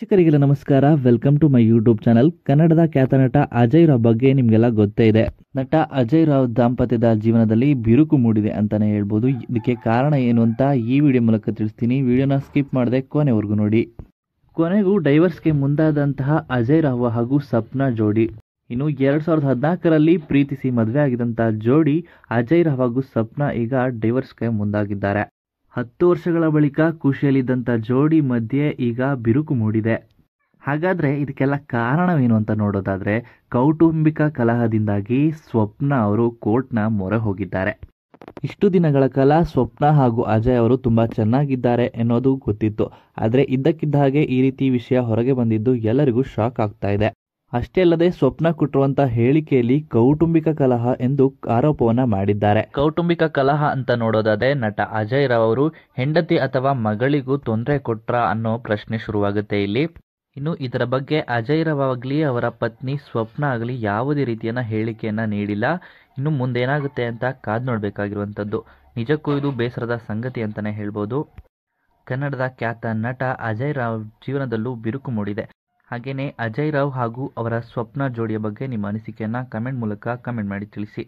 ವೀಕ್ಷಕರಿಗೆಲ್ಲ ನಮಸ್ಕಾರ. Welcome to my YouTube channel. ಕನ್ನಡದ ಖ್ಯಾತ ನಟ ಅಜಯ್ ರಾವ್ ಬಗ್ಗೆ ನಿಮಗೆಲ್ಲ ಗೊತ್ತೇ ಇದೆ. ನಟ ಅಜಯ್ ರಾವ್ ದಾಂಪತ್ಯದ ಜೀವನದಲ್ಲಿ ಬಿರುಕು ಮೂಡಿದೆ ಅಂತಾನೆ ಹೇಳ್ಬೋದು. ಇದಕ್ಕೆ ಕಾರಣ ಏನು ಅಂತ ಈ ವಿಡಿಯೋ ಮೂಲಕ ತಿಳಿಸ್ತೀನಿ. ವಿಡಿಯೋನ ಸ್ಕಿಪ್ ಮಾಡದೆ ಕೊನೆವರೆಗೂ ನೋಡಿ. ಕೊನೆಗೂ ಡೈವರ್ಸ್ಗೆ ಮುಂದಾದಂತಹ ಅಜಯ್ ರಾವ್ ಹಾಗೂ ಸಪ್ನಾ ಜೋಡಿ ಇನ್ನು 2014ರಲ್ಲಿ ಪ್ರೀತಿಸಿ ಮದುವೆ ಆಗಿದಂತಹ ಜೋಡಿ ಅಜಯ್ ರಾವ್ ಹಾಗೂ ಸಪ್ನಾ ಈಗ ಡೈವರ್ಸ್ಗೆ ಮುಂದಾಗಿದ್ದಾರೆ. 10 ವರ್ಷಗಳ ಬಳಿಕ ಖುಷಿಯಲ್ಲಿದ್ದಂಥ ಜೋಡಿ ಮಧ್ಯೆ ಈಗ ಬಿರುಕು ಮೂಡಿದೆ. ಹಾಗಾದರೆ ಇದಕ್ಕೆಲ್ಲ ಕಾರಣವೇನು ಅಂತ ನೋಡೋದಾದರೆ, ಕೌಟುಂಬಿಕ ಕಲಹದಿಂದಾಗಿ ಸ್ವಪ್ನ ಅವರು ಕೋರ್ಟ್ನ ಮೊರೆ ಹೋಗಿದ್ದಾರೆ. ಇಷ್ಟು ದಿನಗಳ ಕಾಲ ಸ್ವಪ್ನ ಹಾಗೂ ಅಜಯ್ ಅವರು ತುಂಬ ಚೆನ್ನಾಗಿದ್ದಾರೆ ಎನ್ನೋದು ಗೊತ್ತಿತ್ತು. ಆದರೆ ಇದ್ದಕ್ಕಿದ್ದ ಹಾಗೆ ಈ ರೀತಿ ವಿಷಯ ಹೊರಗೆ ಬಂದಿದ್ದು ಎಲ್ಲರಿಗೂ ಶಾಕ್ ಆಗ್ತಾ ಇದೆ. ಅಷ್ಟೇ ಅಲ್ಲದೆ ಸ್ವಪ್ನ ಕೊಟ್ಟಿರುವಂತಹ ಹೇಳಿಕೆಯಲ್ಲಿ ಕೌಟುಂಬಿಕ ಕಲಹ ಎಂದು ಆರೋಪವನ್ನ ಮಾಡಿದ್ದಾರೆ. ಕೌಟುಂಬಿಕ ಕಲಹ ಅಂತ ನೋಡೋದಾದ್ರೆ ನಟ ಅಜಯ್ ರಾವ್ ಅವರು ಹೆಂಡತಿ ಅಥವಾ ಮಗಳಿಗೂ ತೊಂದರೆ ಕೊಟ್ರ ಅನ್ನೋ ಪ್ರಶ್ನೆ ಶುರುವಾಗುತ್ತೆ ಇಲ್ಲಿ. ಇನ್ನು ಇದರ ಬಗ್ಗೆ ಅಜಯ್ ರಾವ್ ಆಗಲಿ ಅವರ ಪತ್ನಿ ಸ್ವಪ್ನ ಆಗಲಿ ಯಾವುದೇ ರೀತಿಯನ್ನ ಹೇಳಿಕೆಯನ್ನ ನೀಡಿಲ್ಲ. ಇನ್ನು ಮುಂದೇನಾಗುತ್ತೆ ಅಂತ ಕಾದ್ ನೋಡ್ಬೇಕಾಗಿರುವಂಥದ್ದು. ನಿಜಕ್ಕೂ ಇದು ಬೇಸರದ ಸಂಗತಿ ಅಂತಾನೆ ಹೇಳ್ಬೋದು. ಕನ್ನಡದ ಖ್ಯಾತ ನಟ ಅಜಯ್ ರಾವ್ ಜೀವನದಲ್ಲೂ ಬಿರುಕು ಮೂಡಿದೆ. ಹಾಗೆಯೇ ಅಜಯ್ ರಾವ್ ಹಾಗೂ ಅವರ ಸ್ವಪ್ನ ಜೋಡಿಯ ಬಗ್ಗೆ ನಿಮ್ಮ ಅನಿಸಿಕೆಯನ್ನು ಕಮೆಂಟ್ ಮೂಲಕ ಕಮೆಂಟ್ ಮಾಡಿ ತಿಳಿಸಿ.